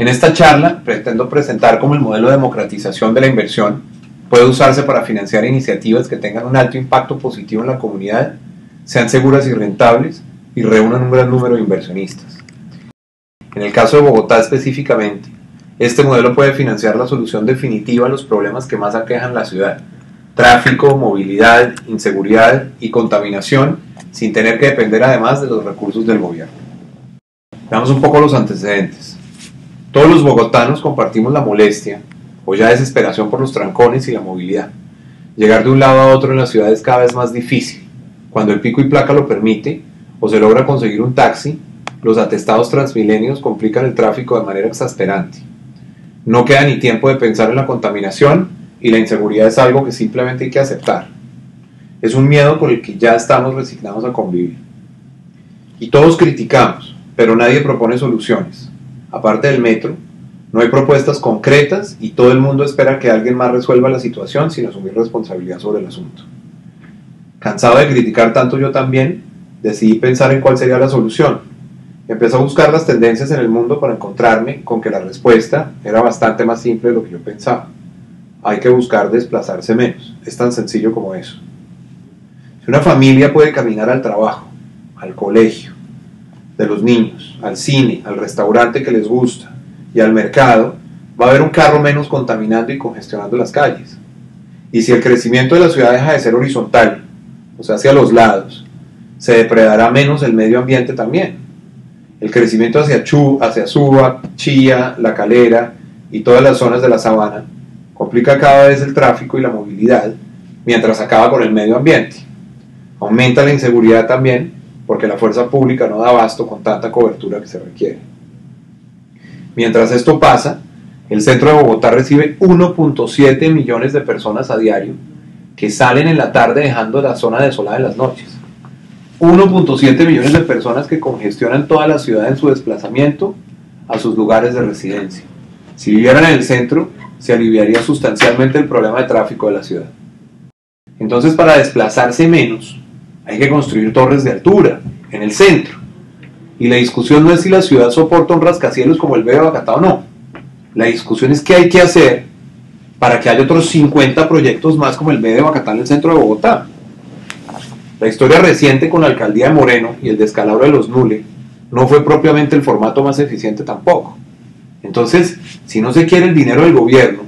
En esta charla pretendo presentar cómo el modelo de democratización de la inversión puede usarse para financiar iniciativas que tengan un alto impacto positivo en la comunidad, sean seguras y rentables y reúnan un gran número de inversionistas. En el caso de Bogotá específicamente, este modelo puede financiar la solución definitiva a los problemas que más aquejan la ciudad: tráfico, movilidad, inseguridad y contaminación, sin tener que depender además de los recursos del gobierno. Veamos un poco los antecedentes. Todos los bogotanos compartimos la molestia o ya desesperación por los trancones y la movilidad. Llegar de un lado a otro en la ciudad es cada vez más difícil. Cuando el pico y placa lo permite o se logra conseguir un taxi, los atestados transmilenios complican el tráfico de manera exasperante. No queda ni tiempo de pensar en la contaminación y la inseguridad es algo que simplemente hay que aceptar. Es un miedo por el que ya estamos resignados a convivir. Y todos criticamos, pero nadie propone soluciones. Aparte del metro, no hay propuestas concretas y todo el mundo espera que alguien más resuelva la situación sin asumir responsabilidad sobre el asunto. Cansado de criticar tanto yo también, decidí pensar en cuál sería la solución. Empecé a buscar las tendencias en el mundo para encontrarme con que la respuesta era bastante más simple de lo que yo pensaba. Hay que buscar desplazarse menos. Es tan sencillo como eso. Si una familia puede caminar al trabajo, al colegio, de los niños, al cine, al restaurante que les gusta y al mercado, va a haber un carro menos contaminando y congestionando las calles. Y si el crecimiento de la ciudad deja de ser horizontal, o sea, hacia los lados, se depredará menos el medio ambiente también. El crecimiento hacia Suba, Chía, La Calera y todas las zonas de la sabana complica cada vez el tráfico y la movilidad, mientras acaba con el medio ambiente. Aumenta la inseguridad también, porque la fuerza pública no da abasto con tanta cobertura que se requiere. Mientras esto pasa, el centro de Bogotá recibe 1.7 millones de personas a diario que salen en la tarde dejando la zona desolada en las noches. 1.7 millones de personas que congestionan toda la ciudad en su desplazamiento a sus lugares de residencia. Si vivieran en el centro, se aliviaría sustancialmente el problema de tráfico de la ciudad. Entonces, para desplazarse menos, hay que construir torres de altura en el centro. Y la discusión no es si la ciudad soporta un rascacielos como el B de Bogotá o no. La discusión es qué hay que hacer para que haya otros 50 proyectos más como el B de Bogotá en el centro de Bogotá. La historia reciente con la alcaldía de Moreno y el descalabro de los Nule no fue propiamente el formato más eficiente tampoco. Entonces, si no se quiere el dinero del gobierno,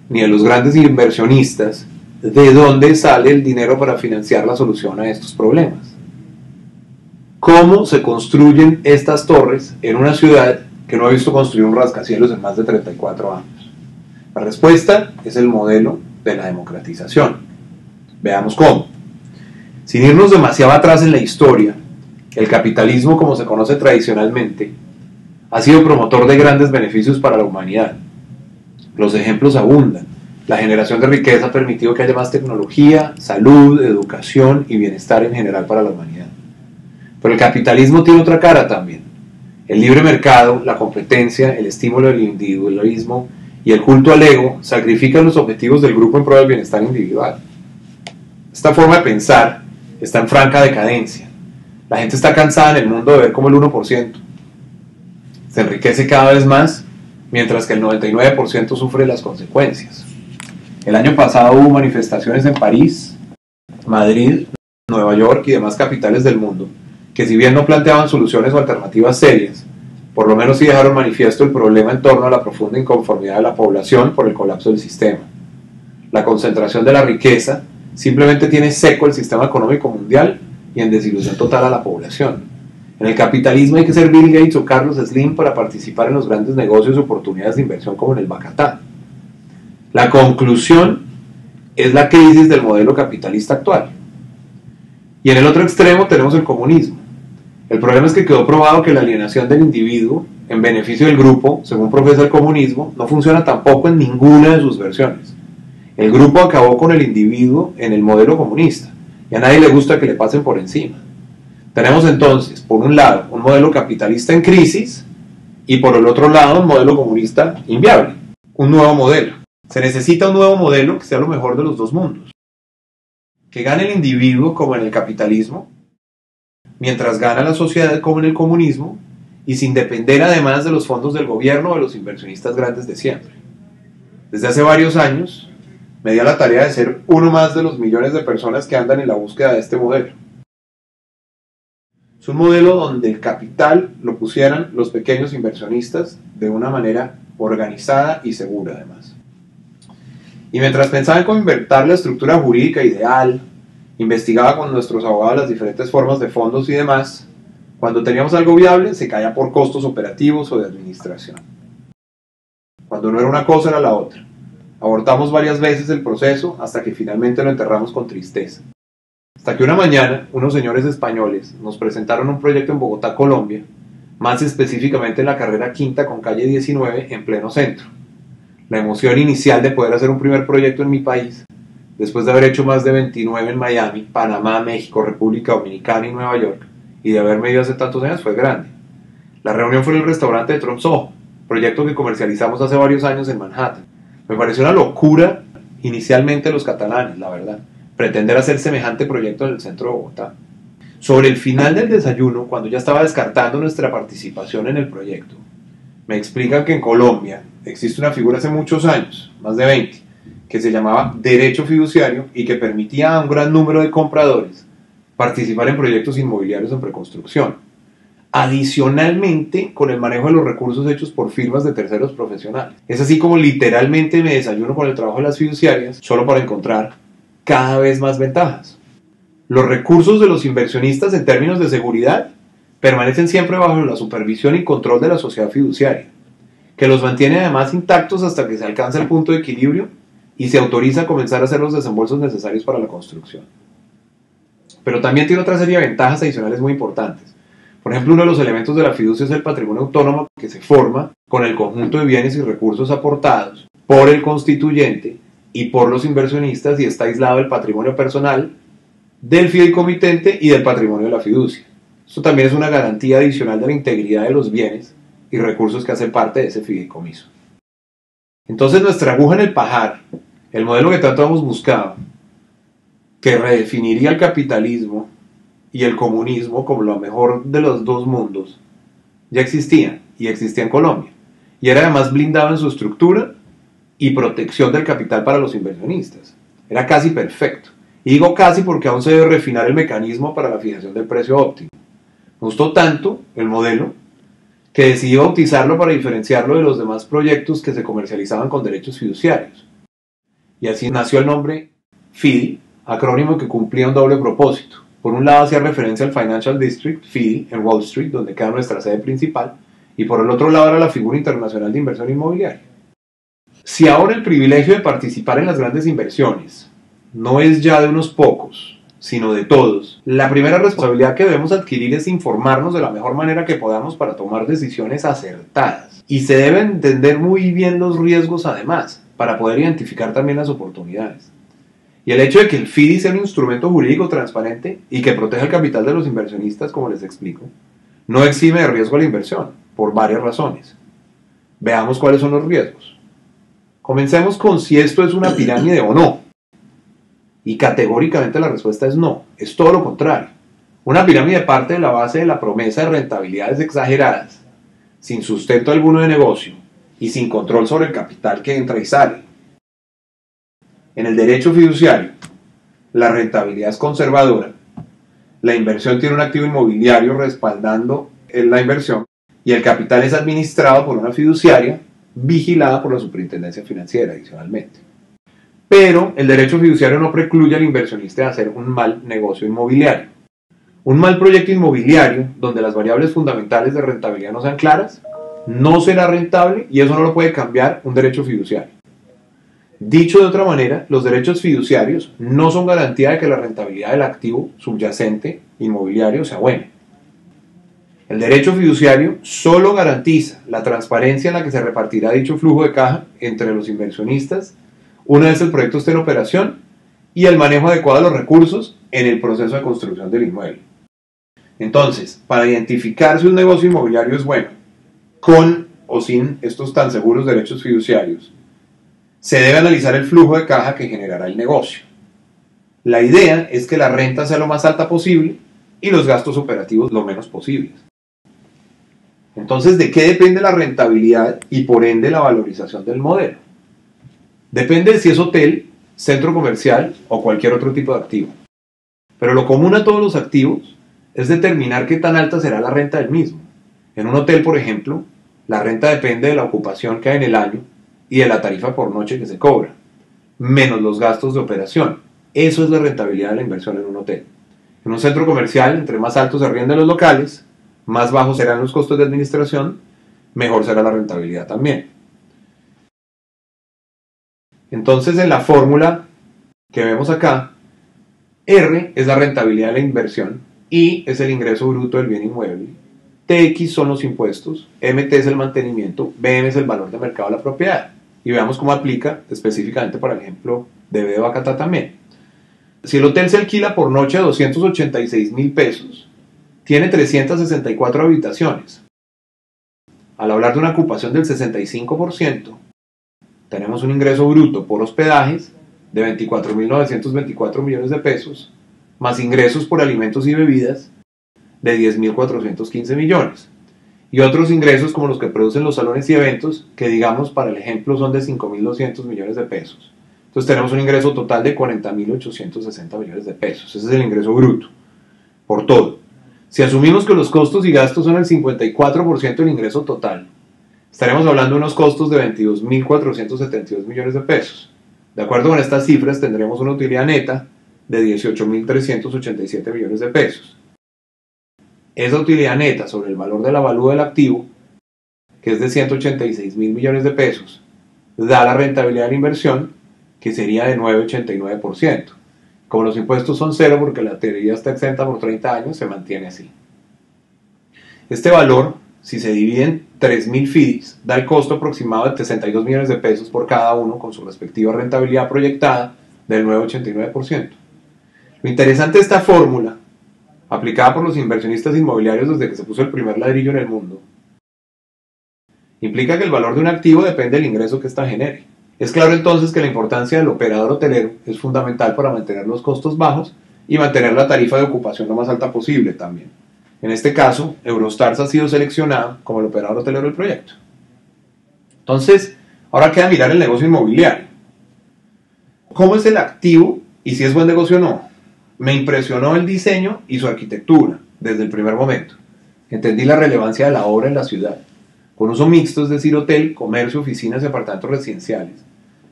ni de los grandes inversionistas, ¿de dónde sale el dinero para financiar la solución a estos problemas? ¿Cómo se construyen estas torres en una ciudad que no ha visto construir un rascacielos en más de 34 años? La respuesta es el modelo de la democratización. Veamos cómo. Sin irnos demasiado atrás en la historia, el capitalismo, como se conoce tradicionalmente, ha sido promotor de grandes beneficios para la humanidad. Los ejemplos abundan. La generación de riqueza ha permitido que haya más tecnología, salud, educación y bienestar en general para la humanidad. Pero el capitalismo tiene otra cara también. El libre mercado, la competencia, el estímulo del individualismo y el culto al ego sacrifican los objetivos del grupo en pro del bienestar individual. Esta forma de pensar está en franca decadencia. La gente está cansada en el mundo de ver cómo el 1% se enriquece cada vez más, mientras que el 99% sufre las consecuencias. El año pasado hubo manifestaciones en París, Madrid, Nueva York y demás capitales del mundo, que si bien no planteaban soluciones o alternativas serias, por lo menos sí dejaron manifiesto el problema en torno a la profunda inconformidad de la población por el colapso del sistema. La concentración de la riqueza simplemente tiene seco el sistema económico mundial y en desilusión total a la población. En el capitalismo hay que ser Bill Gates o Carlos Slim para participar en los grandes negocios y oportunidades de inversión como en el Bacatá. La conclusión es la crisis del modelo capitalista actual. Y en el otro extremo tenemos el comunismo. El problema es que quedó probado que la alienación del individuo en beneficio del grupo, según profesa el comunismo, no funciona tampoco en ninguna de sus versiones. El grupo acabó con el individuo en el modelo comunista y a nadie le gusta que le pasen por encima. Tenemos entonces, por un lado, un modelo capitalista en crisis y por el otro lado, un modelo comunista inviable. Un nuevo modelo. Se necesita un nuevo modelo que sea lo mejor de los dos mundos. Que gane el individuo como en el capitalismo, mientras gana la sociedad como en el comunismo, y sin depender además de los fondos del gobierno o de los inversionistas grandes de siempre. Desde hace varios años me di a la tarea de ser uno más de los millones de personas que andan en la búsqueda de este modelo. Es un modelo donde el capital lo pusieran los pequeños inversionistas de una manera organizada y segura además. Y mientras pensaba en cómo inventar la estructura jurídica ideal, investigaba con nuestros abogados las diferentes formas de fondos y demás, cuando teníamos algo viable se caía por costos operativos o de administración. Cuando no era una cosa era la otra. Abortamos varias veces el proceso hasta que finalmente lo enterramos con tristeza. Hasta que una mañana unos señores españoles nos presentaron un proyecto en Bogotá, Colombia, más específicamente en la carrera quinta con calle 19 en pleno centro. La emoción inicial de poder hacer un primer proyecto en mi país, después de haber hecho más de 29 en Miami, Panamá, México, República Dominicana y Nueva York, y de haberme ido hace tantos años, fue grande. La reunión fue en el restaurante de Tromp Soho, proyecto que comercializamos hace varios años en Manhattan. Me pareció una locura inicialmente los catalanes, la verdad, pretender hacer semejante proyecto en el centro de Bogotá. Sobre el final del desayuno, cuando ya estaba descartando nuestra participación en el proyecto, me explican que en Colombia existe una figura hace muchos años, más de 20, que se llamaba derecho fiduciario y que permitía a un gran número de compradores participar en proyectos inmobiliarios en preconstrucción. Adicionalmente, con el manejo de los recursos hechos por firmas de terceros profesionales. Es así como literalmente me desayuno con el trabajo de las fiduciarias, solo para encontrar cada vez más ventajas. Los recursos de los inversionistas en términos de seguridad permanecen siempre bajo la supervisión y control de la sociedad fiduciaria, que los mantiene además intactos hasta que se alcanza el punto de equilibrio y se autoriza a comenzar a hacer los desembolsos necesarios para la construcción. Pero también tiene otra serie de ventajas adicionales muy importantes. Por ejemplo, uno de los elementos de la fiducia es el patrimonio autónomo que se forma con el conjunto de bienes y recursos aportados por el constituyente y por los inversionistas y está aislado del patrimonio personal, del fideicomitente y del patrimonio de la fiducia. Esto también es una garantía adicional de la integridad de los bienes y recursos que hacen parte de ese fideicomiso. Entonces nuestra aguja en el pajar, el modelo que tanto hemos buscado, que redefiniría el capitalismo y el comunismo como lo mejor de los dos mundos, ya existía y existía en Colombia. Y era además blindado en su estructura y protección del capital para los inversionistas. Era casi perfecto. Y digo casi porque aún se debe refinar el mecanismo para la fijación del precio óptimo. Me gustó tanto el modelo que decidí bautizarlo para diferenciarlo de los demás proyectos que se comercializaban con derechos fiduciarios. Y así nació el nombre FIDI, acrónimo que cumplía un doble propósito. Por un lado hacía referencia al Financial District, FIDI, en Wall Street, donde queda nuestra sede principal, y por el otro lado era la figura internacional de inversión inmobiliaria. Si ahora el privilegio de participar en las grandes inversiones no es ya de unos pocos, sino de todos, la primera responsabilidad que debemos adquirir es informarnos de la mejor manera que podamos para tomar decisiones acertadas. Y se deben entender muy bien los riesgos además, para poder identificar también las oportunidades. Y el hecho de que el FIDI sea un instrumento jurídico transparente y que proteja el capital de los inversionistas, como les explico, no exime de riesgo a la inversión, por varias razones. Veamos cuáles son los riesgos. Comencemos con si esto es una pirámide o no. Y categóricamente la respuesta es no, es todo lo contrario. Una pirámide parte de la base de la promesa de rentabilidades exageradas, sin sustento alguno de negocio y sin control sobre el capital que entra y sale. En el derecho fiduciario, la rentabilidad es conservadora, la inversión tiene un activo inmobiliario respaldando la inversión y el capital es administrado por una fiduciaria vigilada por la superintendencia financiera adicionalmente. Pero el derecho fiduciario no precluye al inversionista de hacer un mal negocio inmobiliario. Un mal proyecto inmobiliario, donde las variables fundamentales de rentabilidad no sean claras, no será rentable y eso no lo puede cambiar un derecho fiduciario. Dicho de otra manera, los derechos fiduciarios no son garantía de que la rentabilidad del activo subyacente inmobiliario sea buena. El derecho fiduciario solo garantiza la transparencia en la que se repartirá dicho flujo de caja entre los inversionistas una vez el proyecto esté en operación y el manejo adecuado de los recursos en el proceso de construcción del inmueble. Entonces, para identificar si un negocio inmobiliario es bueno, con o sin estos tan seguros derechos fiduciarios, se debe analizar el flujo de caja que generará el negocio. La idea es que la renta sea lo más alta posible y los gastos operativos lo menos posibles. Entonces, ¿de qué depende la rentabilidad y por ende la valorización del modelo? Depende de si es hotel, centro comercial o cualquier otro tipo de activo. Pero lo común a todos los activos es determinar qué tan alta será la renta del mismo. En un hotel, por ejemplo, la renta depende de la ocupación que hay en el año y de la tarifa por noche que se cobra, menos los gastos de operación. Eso es la rentabilidad de la inversión en un hotel. En un centro comercial, entre más altos se arrienden los locales, más bajos serán los costos de administración, mejor será la rentabilidad también. Entonces, en la fórmula que vemos acá, R es la rentabilidad de la inversión, I es el ingreso bruto del bien inmueble, TX son los impuestos, MT es el mantenimiento, BM es el valor de mercado de la propiedad. Y veamos cómo aplica específicamente para el ejemplo de B de Bacatá también. Si el hotel se alquila por noche a 286.000 pesos, tiene 364 habitaciones. Al hablar de una ocupación del 65%, tenemos un ingreso bruto por hospedajes de 24.924 millones de pesos, más ingresos por alimentos y bebidas de 10.415 millones. Y otros ingresos como los que producen los salones y eventos, que digamos para el ejemplo son de 5.200 millones de pesos. Entonces tenemos un ingreso total de 40.860 millones de pesos. Ese es el ingreso bruto, por todo. Si asumimos que los costos y gastos son el 54% del ingreso total, estaremos hablando de unos costos de 22.472 millones de pesos. De acuerdo con estas cifras, tendremos una utilidad neta de 18.387 millones de pesos. Esa utilidad neta sobre el valor del avalúo del activo, que es de 186.000 millones de pesos, da la rentabilidad de la inversión, que sería de 9,89%. Como los impuestos son cero porque la teoría está exenta por 30 años, se mantiene así. Este valor, si se divide en 3.000 FIDIs, da el costo aproximado de 62 millones de pesos por cada uno con su respectiva rentabilidad proyectada del 9,89%. Lo interesante de esta fórmula, aplicada por los inversionistas inmobiliarios desde que se puso el primer ladrillo en el mundo, implica que el valor de un activo depende del ingreso que ésta genere. Es claro entonces que la importancia del operador hotelero es fundamental para mantener los costos bajos y mantener la tarifa de ocupación lo más alta posible también. En este caso, Eurostars ha sido seleccionado como el operador hotelero del proyecto. Entonces, ahora queda mirar el negocio inmobiliario. ¿Cómo es el activo y si es buen negocio o no? Me impresionó el diseño y su arquitectura desde el primer momento. Entendí la relevancia de la obra en la ciudad. Con uso mixto, es decir, hotel, comercio, oficinas y apartamentos residenciales.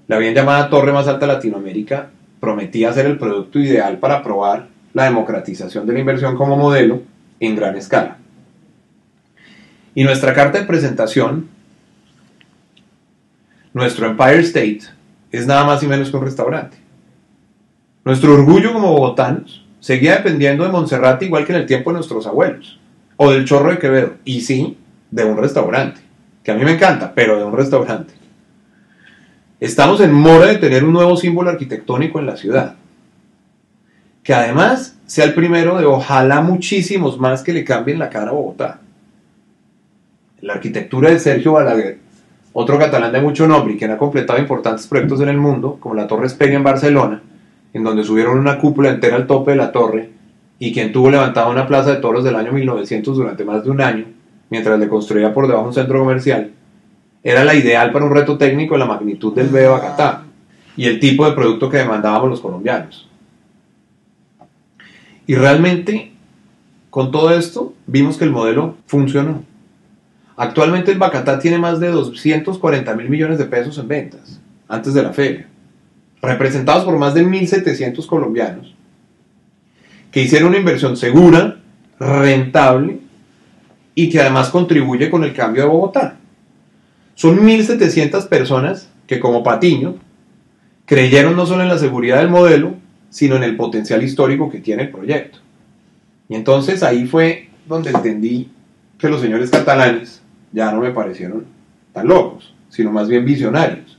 La bien llamada torre más alta de Latinoamérica prometía ser el producto ideal para probar la democratización de la inversión como modelo en gran escala. Y nuestra carta de presentación, nuestro Empire State, es nada más y menos que un restaurante. Nuestro orgullo como bogotanos seguía dependiendo de Monserrate igual que en el tiempo de nuestros abuelos, o del Chorro de Quevedo, y sí, de un restaurante, que a mí me encanta, pero de un restaurante. Estamos en mora de tener un nuevo símbolo arquitectónico en la ciudad, que además sea el primero de ojalá muchísimos más que le cambien la cara a Bogotá. La arquitectura de Sergio Balaguer, otro catalán de mucho nombre y quien ha completado importantes proyectos en el mundo, como la Torre Esperia en Barcelona, en donde subieron una cúpula entera al tope de la torre, y quien tuvo levantada una plaza de toros del año 1900 durante más de un año, mientras le construía por debajo un centro comercial, era la ideal para un reto técnico de la magnitud del B de Bacatá y el tipo de producto que demandábamos los colombianos. Y realmente, con todo esto, vimos que el modelo funcionó. Actualmente el Bacatá tiene más de 240.000 millones de pesos en ventas, antes de la feria, representados por más de 1.700 colombianos, que hicieron una inversión segura, rentable, y que además contribuye con el cambio de Bogotá. Son 1.700 personas que, como Patiño, creyeron no solo en la seguridad del modelo, sino en el potencial histórico que tiene el proyecto. Y entonces ahí fue donde entendí que los señores catalanes ya no me parecieron tan locos, sino más bien visionarios.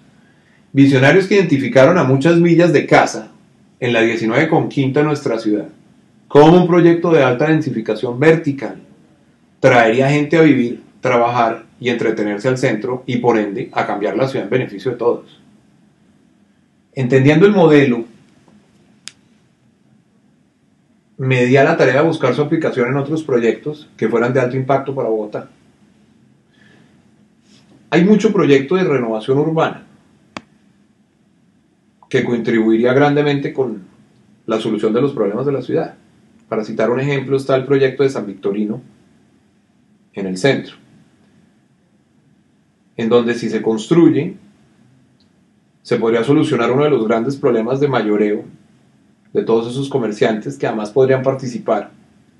Visionarios que identificaron a muchas millas de casa, en la 19 con quinta de nuestra ciudad, como un proyecto de alta densificación vertical traería gente a vivir, trabajar y entretenerse al centro y por ende a cambiar la ciudad en beneficio de todos. Entendiendo el modelo, me di a la tarea de buscar su aplicación en otros proyectos que fueran de alto impacto para Bogotá. Hay mucho proyecto de renovación urbana que contribuiría grandemente con la solución de los problemas de la ciudad. Para citar un ejemplo, está el proyecto de San Victorino en el centro, en donde si se construye, se podría solucionar uno de los grandes problemas de mayoreo de todos esos comerciantes que además podrían participar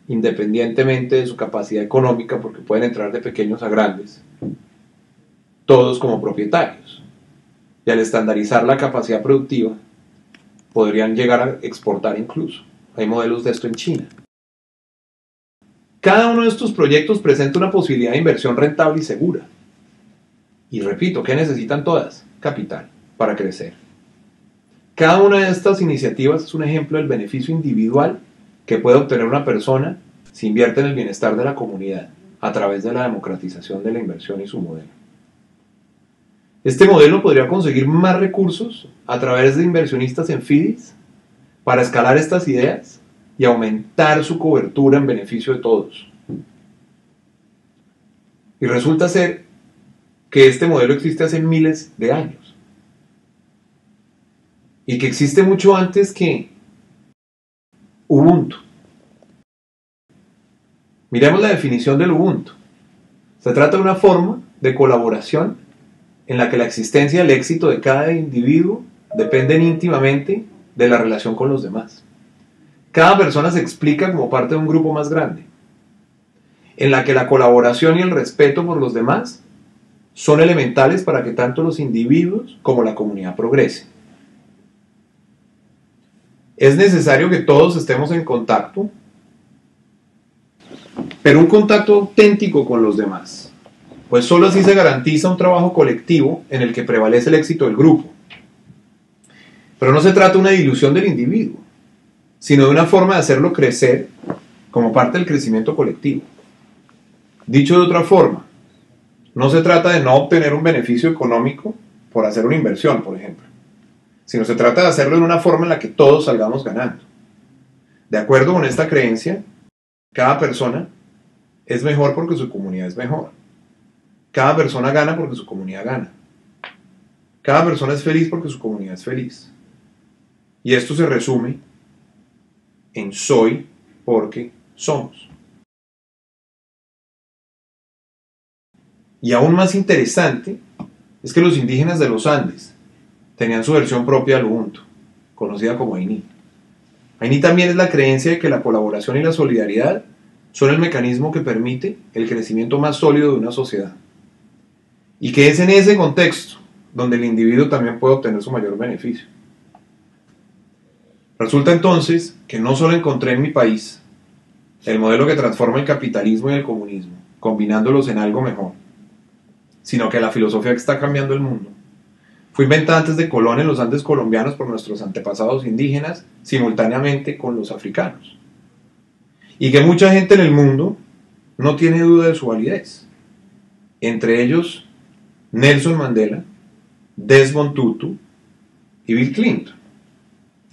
independientemente de su capacidad económica, porque pueden entrar de pequeños a grandes, todos como propietarios. Y al estandarizar la capacidad productiva, podrían llegar a exportar incluso. Hay modelos de esto en China. Cada uno de estos proyectos presenta una posibilidad de inversión rentable y segura. Y repito, ¿qué necesitan todas? Capital para crecer. Cada una de estas iniciativas es un ejemplo del beneficio individual que puede obtener una persona si invierte en el bienestar de la comunidad a través de la democratización de la inversión y su modelo. Este modelo podría conseguir más recursos a través de inversionistas en FIDIs para escalar estas ideas y aumentar su cobertura en beneficio de todos. Y resulta ser que este modelo existe hace miles de años y que existe mucho antes que Ubuntu. Miremos la definición del Ubuntu. Se trata de una forma de colaboración en la que la existencia y el éxito de cada individuo dependen íntimamente de la relación con los demás. Cada persona se explica como parte de un grupo más grande, en la que la colaboración y el respeto por los demás son elementales para que tanto los individuos como la comunidad progresen. Es necesario que todos estemos en contacto, pero un contacto auténtico con los demás, pues solo así se garantiza un trabajo colectivo en el que prevalece el éxito del grupo. Pero no se trata de una dilución del individuo, sino de una forma de hacerlo crecer como parte del crecimiento colectivo. Dicho de otra forma, no se trata de no obtener un beneficio económico por hacer una inversión, por ejemplo, sino se trata de hacerlo en una forma en la que todos salgamos ganando. De acuerdo con esta creencia, cada persona es mejor porque su comunidad es mejor. Cada persona gana porque su comunidad gana. Cada persona es feliz porque su comunidad es feliz. Y esto se resume en soy porque somos. Y aún más interesante es que los indígenas de los Andes tenían su versión propia del Ubuntu, conocida como Aini. Aini también es la creencia de que la colaboración y la solidaridad son el mecanismo que permite el crecimiento más sólido de una sociedad. Y que es en ese contexto donde el individuo también puede obtener su mayor beneficio. Resulta entonces que no solo encontré en mi país el modelo que transforma el capitalismo y el comunismo, combinándolos en algo mejor, sino que la filosofía que está cambiando el mundo fue inventada antes de Colón en los Andes colombianos por nuestros antepasados indígenas, simultáneamente con los africanos. Y que mucha gente en el mundo no tiene duda de su validez. Entre ellos, Nelson Mandela, Desmond Tutu y Bill Clinton,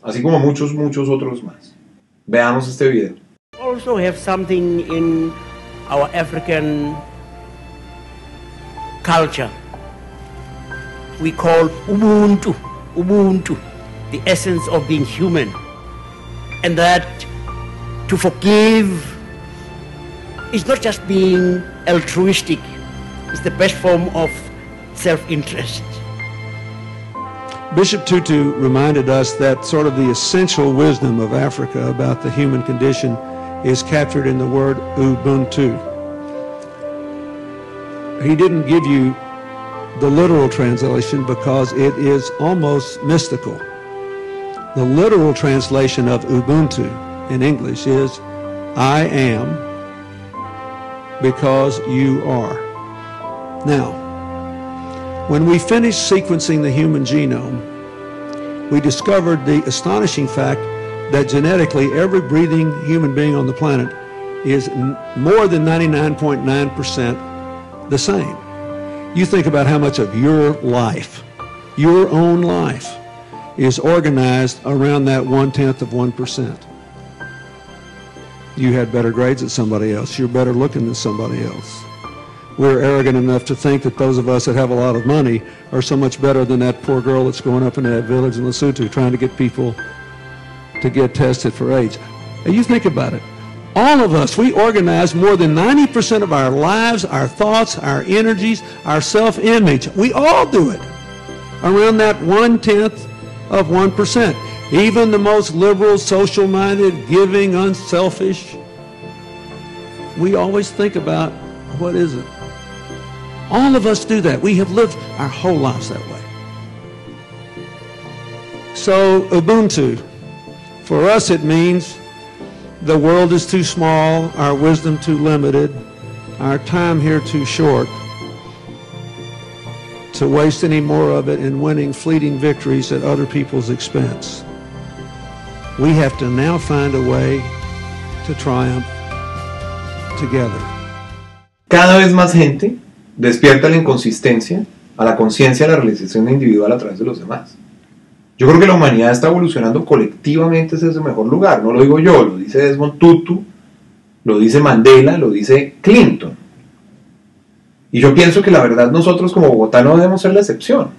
así como muchos otros más. Veamos este video. Also have something in our African culture we call Ubuntu, the essence of being human, and that to forgive is not just being altruistic, it's the best form of self-interest. Bishop Tutu reminded us that sort of the essential wisdom of Africa about the human condition is captured in the word Ubuntu. He didn't give you the literal translation because it is almost mystical. The literal translation of Ubuntu in English is, I am because you are. Now, when we finished sequencing the human genome, we discovered the astonishing fact that genetically every breathing human being on the planet is more than 99.9% the same. You think about how much of your life, your own life, is organized around that 0.1%. You had better grades than somebody else. You're better looking than somebody else. we're arrogant enough to think that those of us that have a lot of money are so much better than that poor girl that's going up in that village in Lesotho trying to get people to get tested for AIDS. Now you think about it. All of us, we organize more than 90% of our lives, our thoughts, our energies, our self-image. We all do it around that 1/10 of 1%. Even the most liberal, social-minded, giving, unselfish, we always think about, what is it? All of us do that. We have lived our whole lives that way. So Ubuntu, for us it means the world is too small, our wisdom too limited, our time here too short to waste any more of it in winning fleeting victories at other people's expense. We have to now find a way to triumph together. Cada vez más gente despierta la inconsistencia a la conciencia de la realización individual a través de los demás. Yo creo que la humanidad está evolucionando colectivamente hacia ese mejor lugar. No lo digo yo, lo dice Desmond Tutu, lo dice Mandela, lo dice Clinton. Y yo pienso que la verdad nosotros como Bogotá no debemos ser la excepción.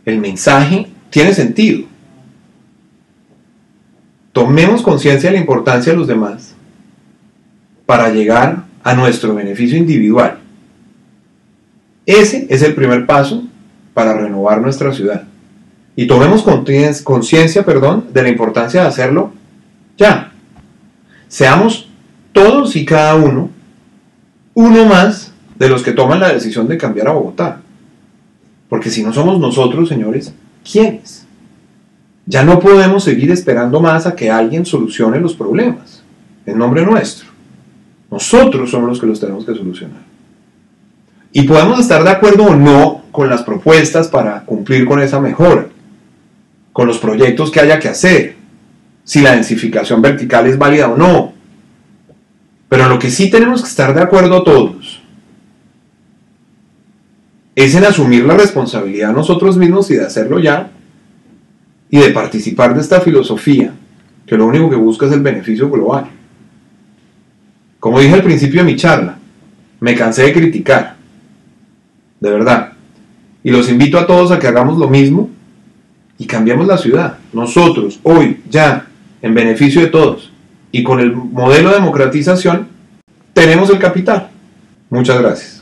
El mensaje tiene sentido. Tomemos conciencia de la importancia de los demás para llegar a nuestro beneficio individual. Ese es el primer paso para renovar nuestra ciudad. Y tomemos conciencia, de la importancia de hacerlo ya. Seamos todos y cada uno más de los que toman la decisión de cambiar a Bogotá. Porque si no somos nosotros, señores, ¿quiénes? Ya no podemos seguir esperando más a que alguien solucione los problemas en nombre nuestro. Nosotros somos los que los tenemos que solucionar. Y podemos estar de acuerdo o no con las propuestas para cumplir con esa mejora, con los proyectos que haya que hacer, si la densificación vertical es válida o no. Pero en lo que sí tenemos que estar de acuerdo todos es en asumir la responsabilidad nosotros mismos y de hacerlo ya, y de participar de esta filosofía que lo único que busca es el beneficio global. Como dije al principio de mi charla, me cansé de criticar, de verdad, y los invito a todos a que hagamos lo mismo y cambiemos la ciudad, nosotros, hoy, ya, en beneficio de todos, y con el modelo de democratización tenemos el capital. Muchas gracias.